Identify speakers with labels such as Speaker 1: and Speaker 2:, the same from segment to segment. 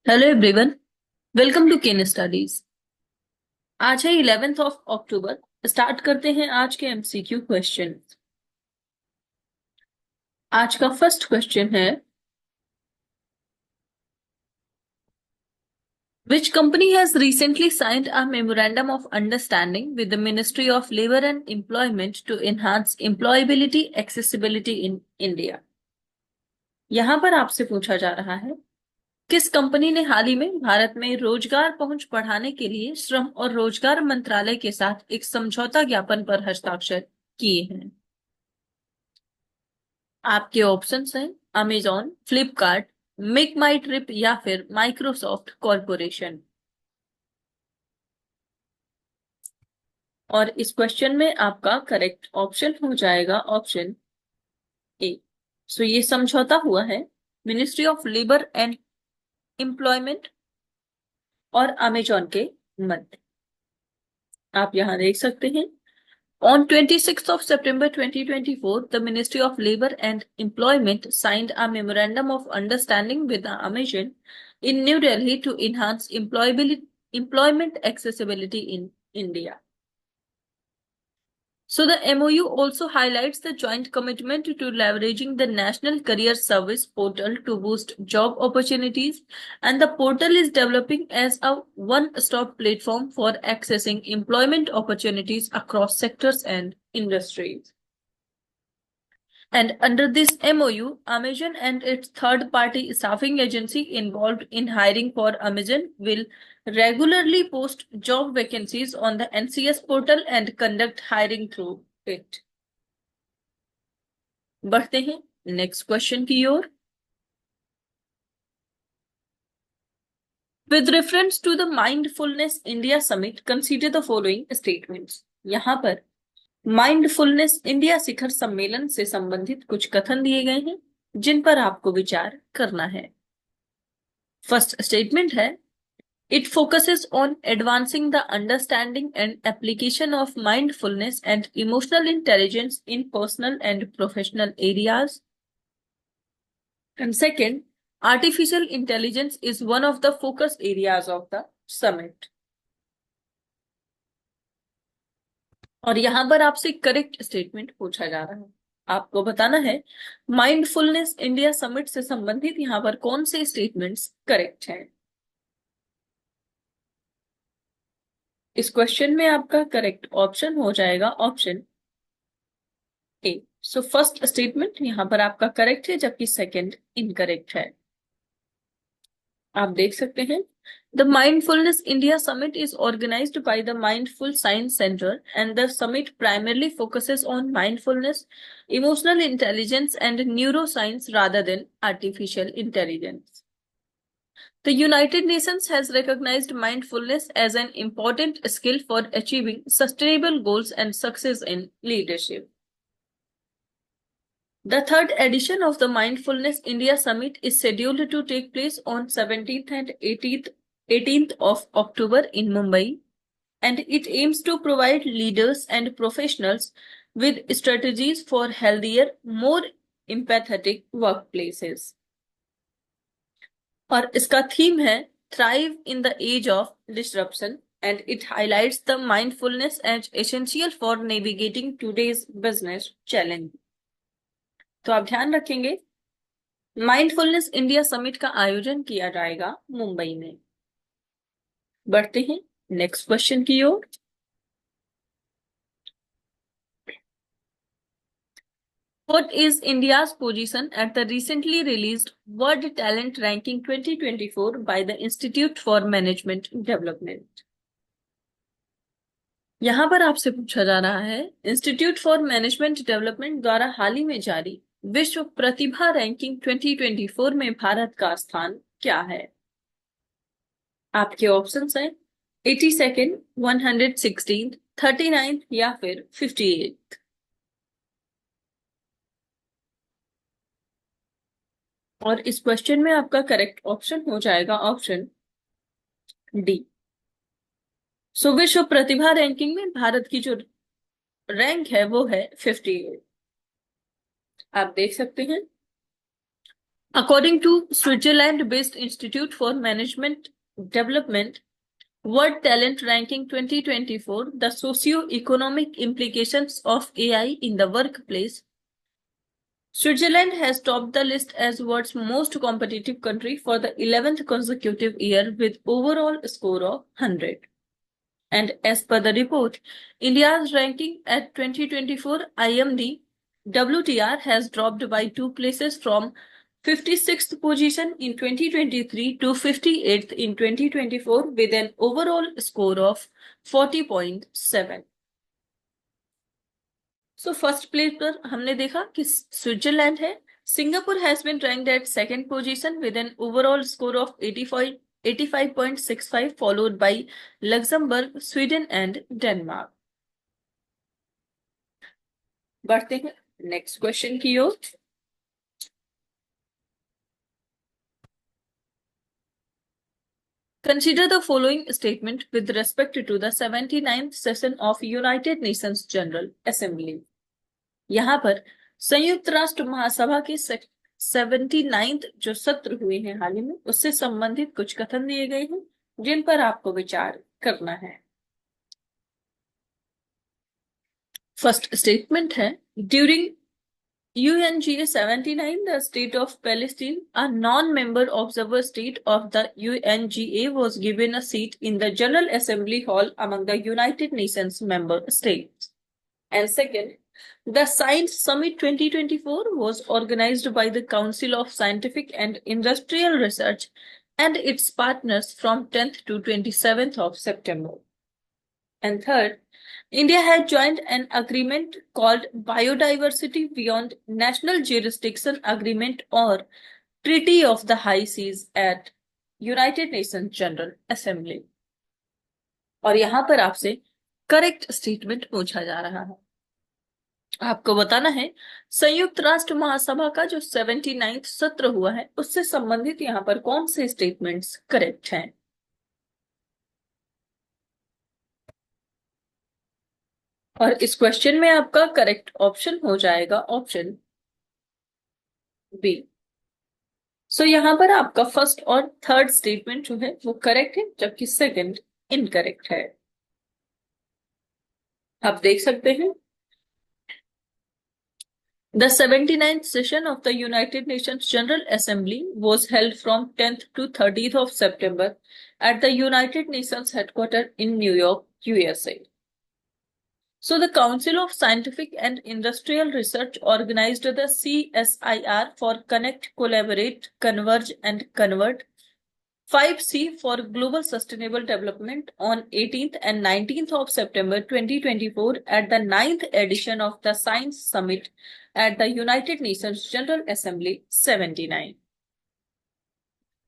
Speaker 1: Hello everyone. Welcome to Ken Studies. आज है 11th of October. Start करते हैं आज के एमसीक्यू क्वेश्चन। आज का फर्स्ट क्वेश्चन है, which company has recently signed a memorandum of understanding with the ministry of labour and employment to enhance employability accessibility in India. यहां पर आपसे पूछा जा रहा है, किस कंपनी ने हाल ही में भारत में रोजगार पहुंच बढ़ाने के लिए श्रम और रोजगार मंत्रालय के साथ एक समझौता ज्ञापन पर हस्ताक्षर किए हैं। आपके ऑप्शंस हैं अमेजॉन, फ्लिपकार्ट, मेक माई ट्रिप या फिर माइक्रोसॉफ्ट कॉरपोरेशन। और इस क्वेश्चन में आपका करेक्ट ऑप्शन हो जाएगा ऑप्शन ए। सो ये समझौता हुआ है ministry of labour and employment और अमेजॉन के मध्य। आप यहां देख सकते हैं, on 26th of September 2024, the Ministry of Labour and Employment signed a memorandum of understanding with Amazon in New Delhi to enhance employment accessibility in India. So the MOU also highlights the joint commitment to leveraging the National Career Service portal to boost job opportunities, and the portal is developing as a one-stop platform for accessing employment opportunities across sectors and industries. And under this MOU, Amazon and its third-party staffing agency involved in hiring for Amazon will regularly post job vacancies on the NCS portal and conduct hiring through it. बढ़ते हैं next question की ओर। With reference to the Mindfulness India Summit, consider the following statements. यहाँ पर mindfulness India शिखर सम्मेलन से संबंधित कुछ कथन दिए गए हैं जिन पर आपको विचार करना है। फर्स्ट स्टेटमेंट है, it focuses on advancing the understanding and application of mindfulness and emotional intelligence in personal and professional areas. And second, artificial intelligence is one of the focus areas of the summit. और यहां पर आपसे correct statement पूछा जा रहा है, आपको बताना है माइंडफुलनेस इंडिया समिट से संबंधित यहां पर कौन से स्टेटमेंट्स करेक्ट हैं। इस क्वेश्चन में आपका करेक्ट ऑप्शन हो जाएगा option A. So first statement यहां पर आपका करेक्ट है, जबकि सेकंड इनकरेक्ट है। आप देख सकते हैं, the mindfulness India summit is organised by the mindful science centre and the summit primarily focuses on mindfulness, emotional intelligence and neuroscience rather than artificial intelligence. The United Nations has recognized mindfulness as an important skill for achieving sustainable goals and success in leadership. The third edition of the Mindfulness India Summit is scheduled to take place on 17th and 18th of October in Mumbai, and it aims to provide leaders and professionals with strategies for healthier, more empathetic workplaces. और इसका theme है thrive in the age of disruption, and it highlights the mindfulness as essential for navigating today's business challenge. तो आप ध्यान रखेंगे, mindfulness India summit का आयोजन किया जाएगा मुंबई में। बढ़ते हैं नेक्स्ट क्वेश्चन की ओर। What is India's position at the recently released World Talent Ranking 2024 by the Institute for Management Development? यहां पर आपसे पूछा जा रहा है, इंस्टीट्यूट फॉर मैनेजमेंट डेवलपमेंट द्वारा हाल ही में जारी विश्व प्रतिभा रैंकिंग 2024 में भारत का स्थान क्या है। आपके ऑप्शंस हैं 82nd, 116th, 39th या फिर 58th। और इस क्वेश्चन में आपका करेक्ट ऑप्शन हो जाएगा ऑप्शन डी। सो विश्व प्रतिभा रैंकिंग में भारत की जो रैंक है वो है 58। आप देख सकते हैं, According to Switzerland-based Institute for Management Development World Talent Ranking 2024, the socio-economic implications of AI in the workplace, Switzerland has topped the list as world's most competitive country for the 11th consecutive year with overall score of 100. And as per the report, India's ranking at 2024 IMD WTR has dropped by 2 places from 56th position in 2023 to 58th in 2024 with an overall score of 40.7. So first place पर हमने देखा कि Switzerland है. Singapore has been ranked at second position with an overall score of 85.65 followed by Luxembourg, Sweden and Denmark. बढ़ते हैं next question की ओर. Consider the following statement with respect to the 79th session of United Nations General Assembly. यहाँ पर संयुक्त राष्ट्र महासभा के 79th जो सत्र हुए हैं हाल ही में, उससे संबंधित कुछ कथन दिए गए हैं जिन पर आपको विचार करना है. फर्स्ट स्टेटमेंट है, during UNGA 79, the state of Palestine, a non-member observer state of the UNGA, was given a seat in the General Assembly Hall among the United Nations member states. And second, the Science Summit 2024 was organized by the Council of Scientific and Industrial Research and its partners from 10th to 27th of September. And third, India had joined an agreement called Biodiversity Beyond National Jurisdiction Agreement or Treaty of the High Seas at United Nations General Assembly. और यहां पर आपसे correct statement पूछा जा रहा है. आपको बताना है संयुक्त राष्ट्र महासभा का जो 79th सत्र हुआ है उससे संबंधित यहां पर कौन से स्टेटमेंट्स करेक्ट हैं. और इस क्वेश्चन में आपका करेक्ट ऑप्शन हो जाएगा ऑप्शन बी. सो यहां पर आपका फर्स्ट और थर्ड स्टेटमेंट जो है वो करेक्ट है जबकि सेकंड इनकरेक्ट है. आप देख सकते हैं, The 79th session of the United Nations General Assembly was held from 10th to 30th of September at the United Nations headquarters in New York, USA. So the Council of Scientific and Industrial Research organized the CSIR for Connect, Collaborate, Converge and Convert 5C for Global Sustainable Development on 18th and 19th of September 2024 at the 9th edition of the Science Summit at the United Nations General Assembly 79.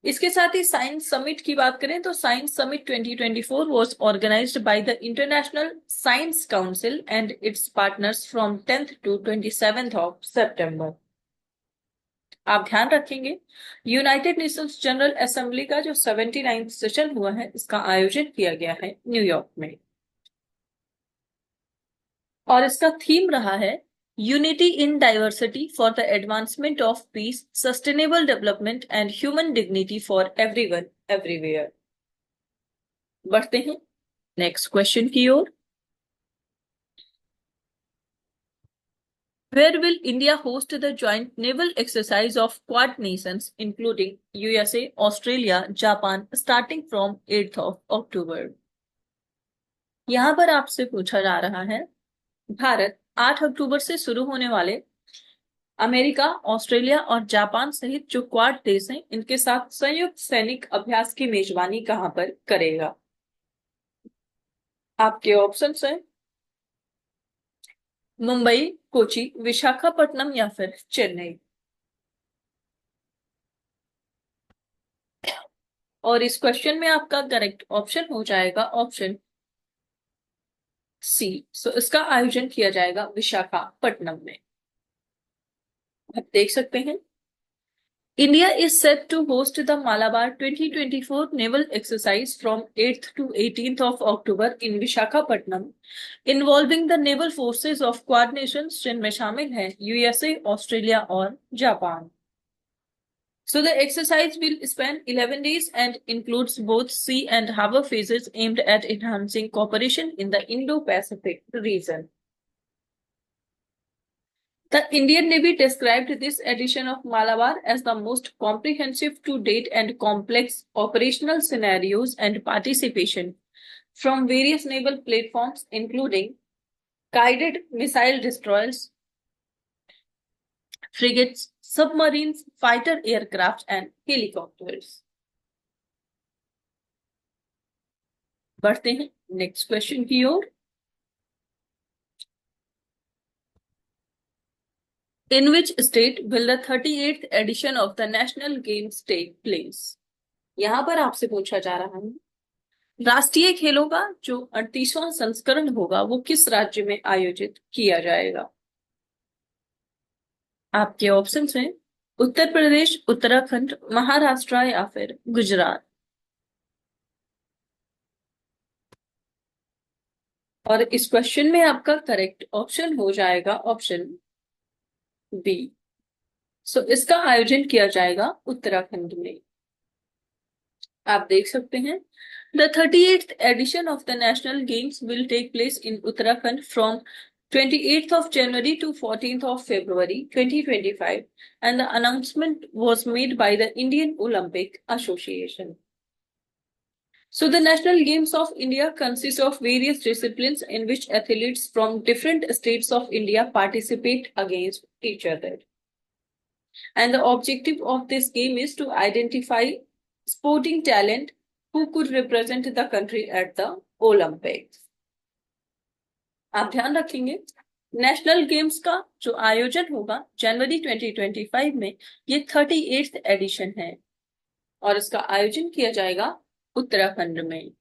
Speaker 1: इसके साथ ही science summit की बात करें तो science summit 2024 was organized by the International Science Council and its partners from 10th to 27th of September. आप ध्यान रखेंगे United Nations general assembly का जो 79th सेशन हुआ है इसका आयोजन किया गया है न्यूयॉर्क में और इसका थीम रहा है unity in diversity for the advancement of peace, sustainable development and human dignity for everyone everywhere. बढ़ते हैं नेक्स्ट क्वेश्चन की ओर. Where will India host the joint naval exercise of Quad nations, including USA, Australia, Japan, starting from 8th of October? यहां पर आपसे पूछा जा रहा है भारत 8 अक्टूबर से शुरू होने वाले अमेरिका, ऑस्ट्रेलिया और जापान सहित जो क्वाड देश हैं इनके साथ संयुक्त सैनिक अभ्यास की मेजबानी कहां पर करेगा. आपके ऑप्शंस हैं मुंबई, कोची, विशाखापट्टनम या फिर चेन्नई. और इस क्वेश्चन में आपका करेक्ट ऑप्शन हो जाएगा ऑप्शन सी. सो इसका आयोजन किया जाएगा विशाखापट्टनम में. आप देख सकते हैं India is set to host the Malabar 2024 naval exercise from 8th to 18th of October in Visakhapatnam, involving the naval forces of Quad nations जिनमें शामिल हैं USA, ऑस्ट्रेलिया और Japan. So the exercise will span 11 days and includes both sea and harbor phases aimed at enhancing cooperation in the Indo-Pacific region. The Indian Navy described this edition of Malabar as the most comprehensive to date and complex operational scenarios and participation from various naval platforms, including guided missile destroyers, frigates, submarines, fighter aircraft, and helicopters. बढ़ते हैं next question की ओर. In which state will the 38th edition of the National Games take place? यहां पर आपसे पूछा जा रहा है राष्ट्रीय खेलों का जो 38वां संस्करण होगा वो किस राज्य में आयोजित किया जाएगा. आपके ऑप्शंस हैं उत्तर प्रदेश, उत्तराखंड, महाराष्ट्र या फिर गुजरात. और इस क्वेश्चन में आपका करेक्ट ऑप्शन हो जाएगा ऑप्शन बी. सो इसका आयोजन किया जाएगा उत्तराखंड में. आप देख सकते हैं The 38th edition of the National Games will take place in Uttarakhand from 28th of January to 14th of February 2025, and the announcement was made by the Indian Olympic Association. So the National Games of India consist of various disciplines in which athletes from different states of India participate against each other. And the objective of this game is to identify sporting talent who could represent the country at the Olympics. आप ध्यान रखेंगे national games का जो आयोजन होगा जनवरी 2025 में ये 38th addition है और इसका आयोजन किया जाएगा उत्तराखंड में.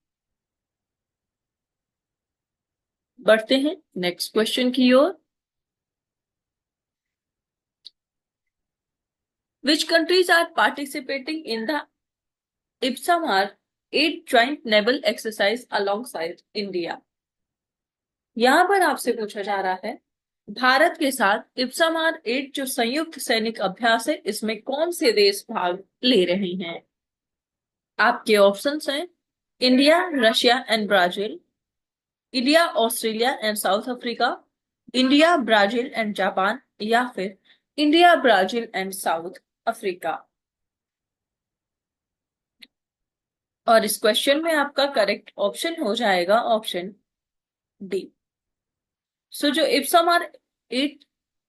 Speaker 1: बढ़ते हैं नेक्स्ट क्वेश्चन की ओर. Which countries are participating in the IPSAMAR 8 joint naval exercise alongside India? यहां पर आपसे पूछा जा रहा है भारत के साथ इप्सामार 8 जो संयुक्त सैनिक अभ्यास है इसमें कौन से देश भाग ले रहे हैं. आपके ऑप्शंस हैं India, Russia and Brazil, India, Australia and south Africa, India, Brazil and Japan या फिर India, Brazil and south Africa. और इस क्वेश्चन में आपका करेक्ट ऑप्शन हो जाएगा ऑप्शन डी. सो जो इप्सामार 8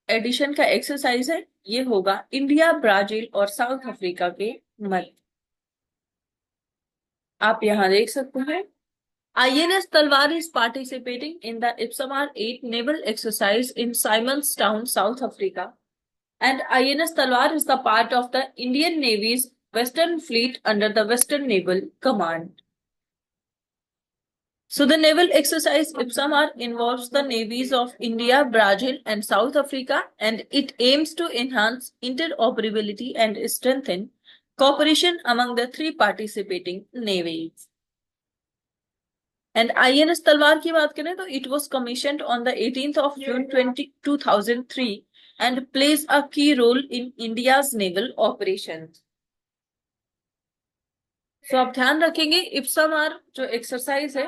Speaker 1: एडिशन का एक्सरसाइज है ये होगा इंडिया, ब्राजील और साउथ अफ्रीका के मध्य. आप यहां देख सकते हैं INS तलवार is participating in the IPSAMAR 8 naval exercise in Simonstown, South Africa, and INS Talwar is the part of the Indian Navy's Western Fleet under the Western Naval Command. So the naval exercise IPSAMAR involves the navies of India, Brazil, and South Africa, and it aims to enhance interoperability and strengthen cooperation among the three participating navies. And INS तलवार की बात करें तो it was commissioned on the 18th of June 2003 and plays a key role in India's naval operations. So आप ध्यान रखेंगे इप्सामार जो exercise है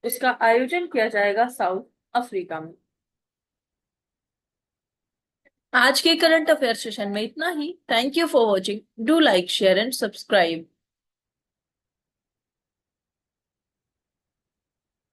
Speaker 1: उसका आयोजन किया जाएगा साउथ अफ्रीका में. आज के करंट अफेयर सेशन में इतना ही. Thank you for watching. Do like, share and subscribe.